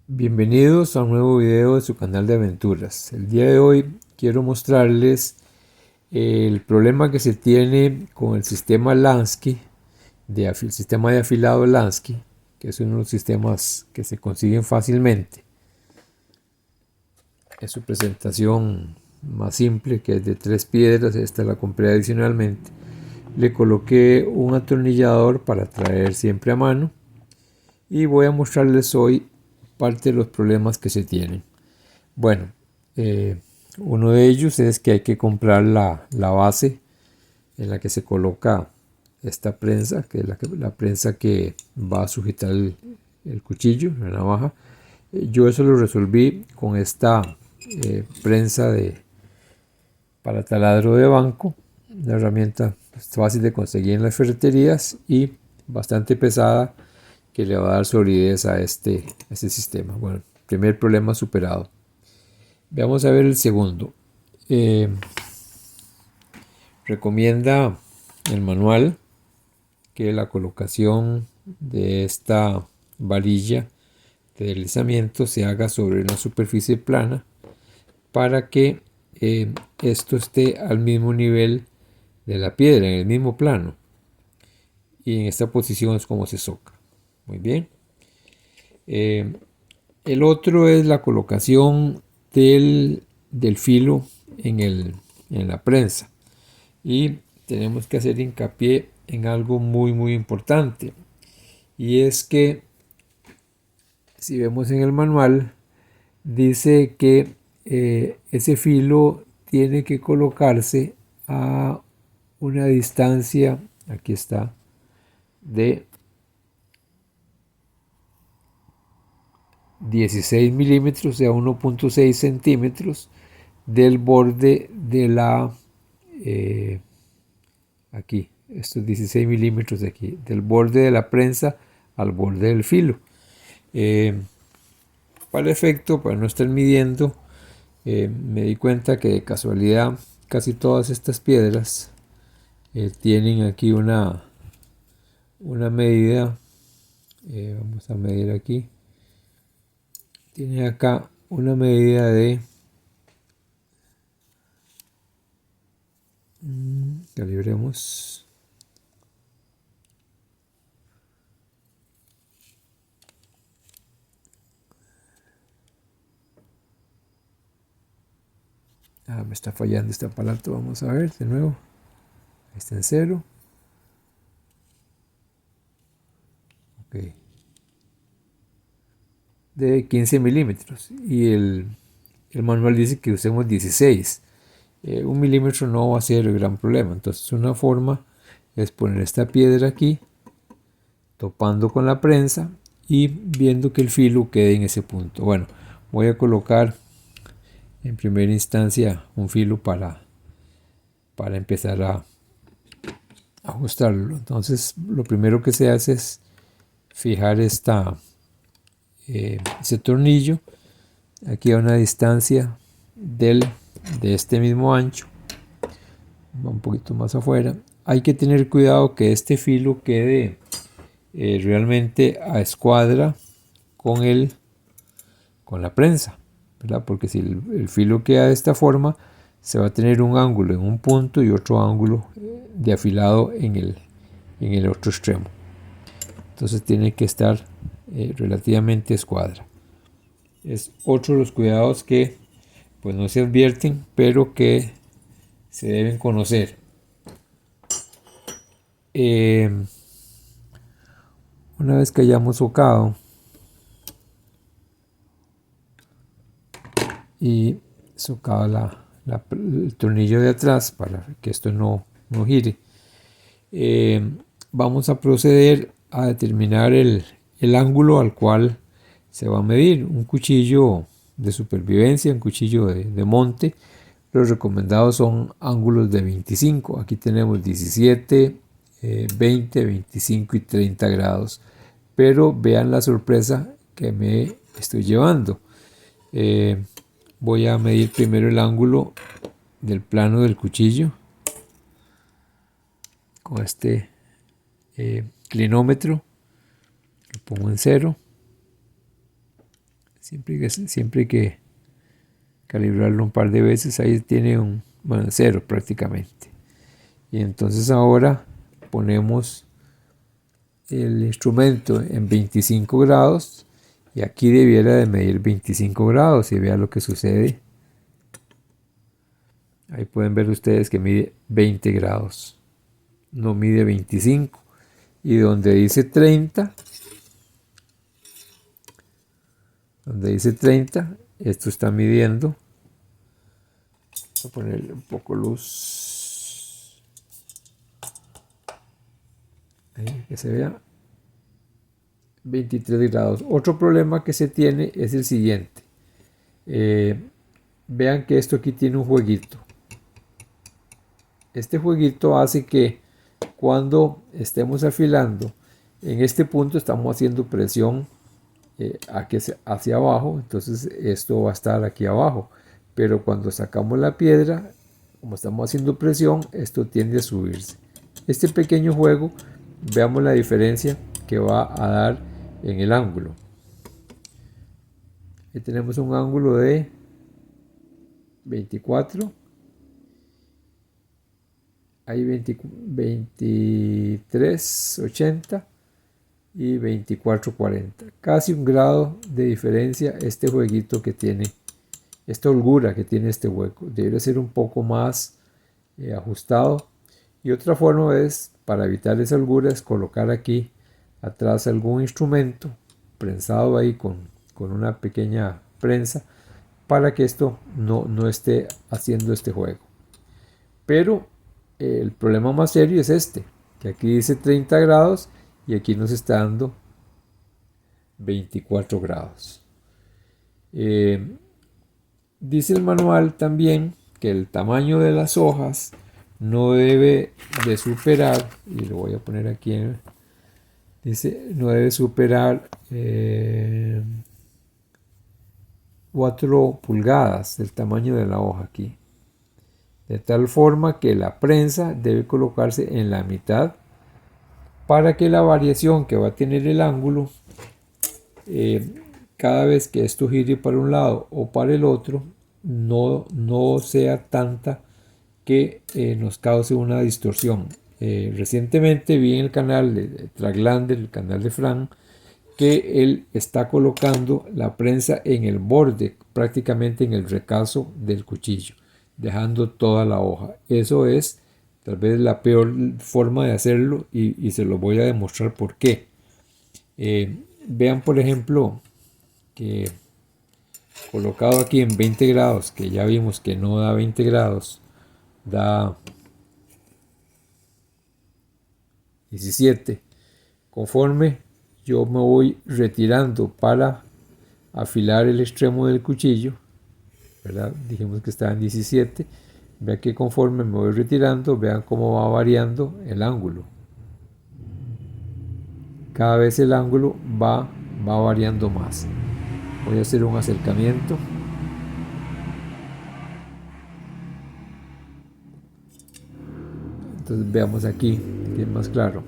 Bienvenidos a un nuevo video de su canal de aventuras. El día de hoy quiero mostrarles el problema que se tiene con el sistema Lansky, el sistema de afilado Lansky, que es uno de los sistemas que se consiguen fácilmente. Es su presentación más simple, que es de 3 piedras. Esta la compré adicionalmente. Le coloqué un atornillador para traer siempre a mano y voy a mostrarles hoy parte de los problemas que se tienen. Bueno, uno de ellos es que hay que comprar la base en la que se coloca esta prensa, que es la prensa que va a sujetar el cuchillo, la navaja. Yo eso lo resolví con esta prensa para taladro de banco, una herramienta fácil de conseguir en las ferreterías y bastante pesada, que le va a dar solidez a este sistema. Bueno, primer problema superado. Vamos a ver el segundo. Recomienda el manual que la colocación de esta varilla de deslizamiento se haga sobre una superficie plana para que esto esté al mismo nivel de la piedra, en el mismo plano. Y en esta posición es como se soca. Muy bien. El otro es la colocación del filo en la prensa. Y tenemos que hacer hincapié en algo muy importante. Y es que si vemos en el manual, dice que ese filo tiene que colocarse a una distancia, aquí está, de 16 milímetros, o sea 1.6 centímetros del borde de aquí, estos 16 milímetros de aquí, del borde de la prensa al borde del filo. Para efecto, para no estar midiendo, me di cuenta que de casualidad casi todas estas piedras tienen aquí una medida. Vamos a medir aquí. Tiene acá una medida de calibremos. Me está fallando este aparato. Vamos a ver de nuevo. Está en 0. Ok. De 15 milímetros. Y el manual dice que usemos 16. 1 milímetro no va a ser el gran problema. Entonces una forma es poner esta piedra aquí, topando con la prensa y viendo que el filo quede en ese punto. Bueno, voy a colocar en primera instancia un filo para empezar a ajustarlo. Entonces lo primero que se hace es fijar ese tornillo aquí a una distancia de este mismo ancho. Va un poquito más afuera. Hay que tener cuidado que este filo quede realmente a escuadra con la prensa, ¿verdad? Porque si el filo queda de esta forma, se va a tener un ángulo en un punto y otro ángulo de afilado en el otro extremo. Entonces tiene que estar relativamente a escuadra. Es otro de los cuidados que pues no se advierten, pero que se deben conocer. Una vez que hayamos socado y socado el tornillo de atrás para que esto no gire, vamos a proceder a determinar el ángulo al cual se va a medir. Un cuchillo de supervivencia, un cuchillo de monte, los recomendados son ángulos de 25. Aquí tenemos 17, 20, 25 y 30 grados. Pero vean la sorpresa que me estoy llevando. Voy a medir primero el ángulo del plano del cuchillo con este clinómetro. Lo pongo en 0. Siempre hay que calibrarlo un par de veces. Ahí tiene un, bueno, 0 prácticamente. Y entonces ahora ponemos el instrumento en 25 grados y aquí debiera de medir 25 grados y vea lo que sucede. Ahí pueden ver ustedes que mide 20 grados, no mide 25. Y donde dice 30, esto está midiendo. Voy a ponerle un poco luz, ahí, que se vea. 23 grados. Otro problema que se tiene es el siguiente. Vean que esto aquí tiene un jueguito. Este jueguito hace que cuando estemos afilando, en este punto estamos haciendo presión hacia abajo, entonces esto va a estar aquí abajo. Pero cuando sacamos la piedra, como estamos haciendo presión, esto tiende a subirse. Este pequeño juego, veamos la diferencia que va a dar en el ángulo. Aquí tenemos un ángulo de 24. Hay 23.80 y 24.40. Casi un grado de diferencia este jueguito que tiene, esta holgura que tiene este hueco. Debe ser un poco más ajustado. Y otra forma es, para evitar esa holgura, es colocar aquí atrás algún instrumento prensado ahí con una pequeña prensa para que esto no esté haciendo este juego. Pero el problema más serio es este, que aquí dice 30 grados y aquí nos está dando 24 grados. Dice el manual también que el tamaño de las hojas no debe de superar, y lo voy a poner aquí, dice no debe superar 4 pulgadas el tamaño de la hoja aquí. De tal forma que la prensa debe colocarse en la mitad para que la variación que va a tener el ángulo, cada vez que esto gire para un lado o para el otro, no sea tanta que nos cause una distorsión. Recientemente vi en el canal de Traglander, el canal de Fran, que él está colocando la prensa en el borde, prácticamente en el recazo del cuchillo, dejando toda la hoja. Eso es tal vez la peor forma de hacerlo y se lo voy a demostrar por qué. Vean por ejemplo que colocado aquí en 20 grados, que ya vimos que no da 20 grados, da 17. Conforme yo me voy retirando para afilar el extremo del cuchillo, ¿verdad? Dijimos que estaba en 17. Vean que conforme me voy retirando, vean cómo va variando el ángulo. Cada vez el ángulo va variando más. Voy a hacer un acercamiento. Entonces veamos aquí, que es más claro.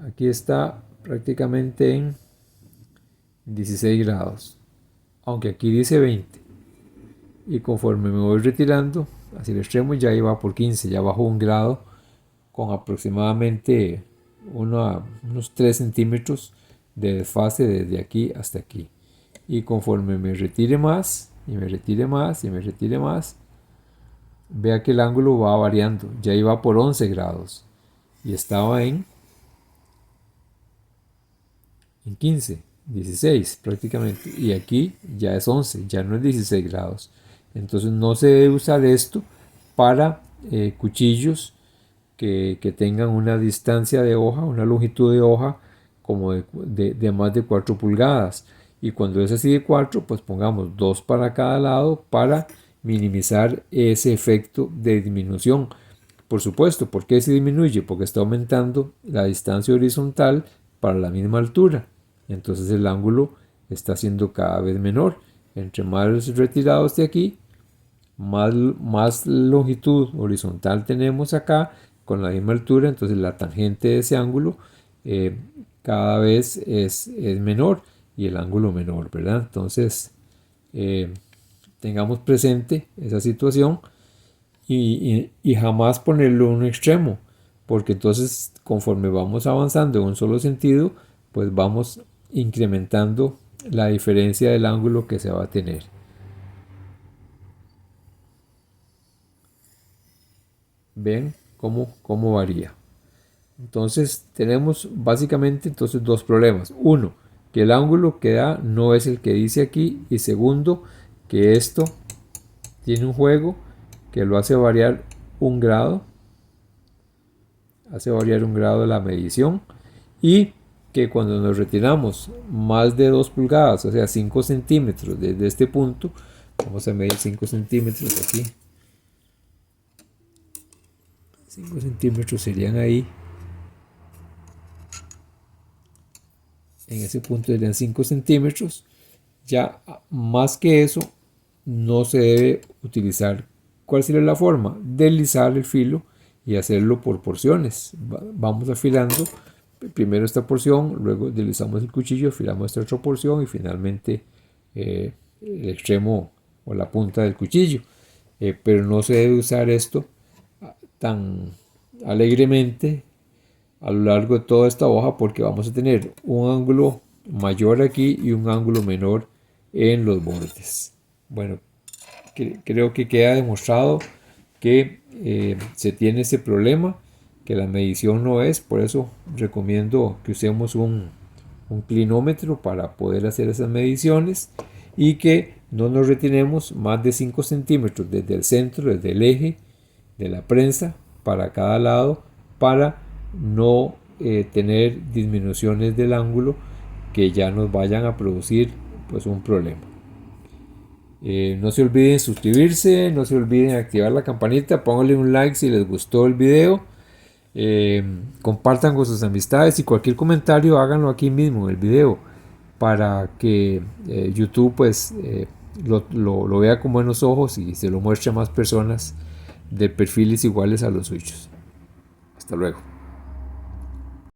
Aquí está prácticamente en 16 grados, aunque aquí dice 20. Y conforme me voy retirando hacia el extremo, ya iba por 15, ya bajó un grado con aproximadamente unos 3 centímetros de desfase desde aquí hasta aquí. Y conforme me retire más, y me retire más, y me retire más, vea que el ángulo va variando. Ya iba por 11 grados y estaba en 15, 16 prácticamente. Y aquí ya es 11, ya no es 16 grados. Entonces no se debe usar esto para cuchillos que tengan una distancia de hoja, una longitud de hoja como de más de 4 pulgadas. Y cuando es así de 4, pues pongamos 2 para cada lado para minimizar ese efecto de disminución. Por supuesto, ¿por qué se disminuye? Porque está aumentando la distancia horizontal para la misma altura. Entonces el ángulo está siendo cada vez menor. Entre más retirados de aquí, más longitud horizontal tenemos acá con la misma altura. Entonces la tangente de ese ángulo cada vez es menor. y el ángulo menor, ¿verdad? Entonces, tengamos presente esa situación y jamás ponerlo en un extremo, porque entonces conforme vamos avanzando en un solo sentido, pues vamos incrementando la diferencia del ángulo que se va a tener. ¿Ven cómo varía? Entonces tenemos básicamente dos problemas. Uno, que el ángulo que da no es el que dice aquí, y segundo, que esto tiene un juego que lo hace variar un grado, de la medición, y que cuando nos retiramos más de 2 pulgadas, o sea 5 centímetros desde este punto, vamos a medir 5 centímetros aquí, 5 centímetros serían ahí, en ese punto serían 5 centímetros, ya más que eso no se debe utilizar. ¿Cuál sería la forma? Deslizar el filo y hacerlo por porciones. Vamos afilando primero esta porción, luego deslizamos el cuchillo, afilamos esta otra porción y finalmente el extremo o la punta del cuchillo. Pero no se debe usar esto tan alegremente a lo largo de toda esta hoja, porque vamos a tener un ángulo mayor aquí y un ángulo menor en los bordes. Bueno, creo que queda demostrado que se tiene ese problema, que la medición no es, por eso recomiendo que usemos un clinómetro para poder hacer esas mediciones, y que no nos retenemos más de 5 centímetros desde el centro, desde el eje de la prensa para cada lado, para no tener disminuciones del ángulo que ya nos vayan a producir pues un problema. No se olviden suscribirse, no se olviden activar la campanita, pónganle un like si les gustó el video, compartan con sus amistades, y cualquier comentario háganlo aquí mismo en el video para que YouTube pues lo vea con buenos ojos y se lo muestre a más personas de perfiles iguales a los suyos. Hasta luego.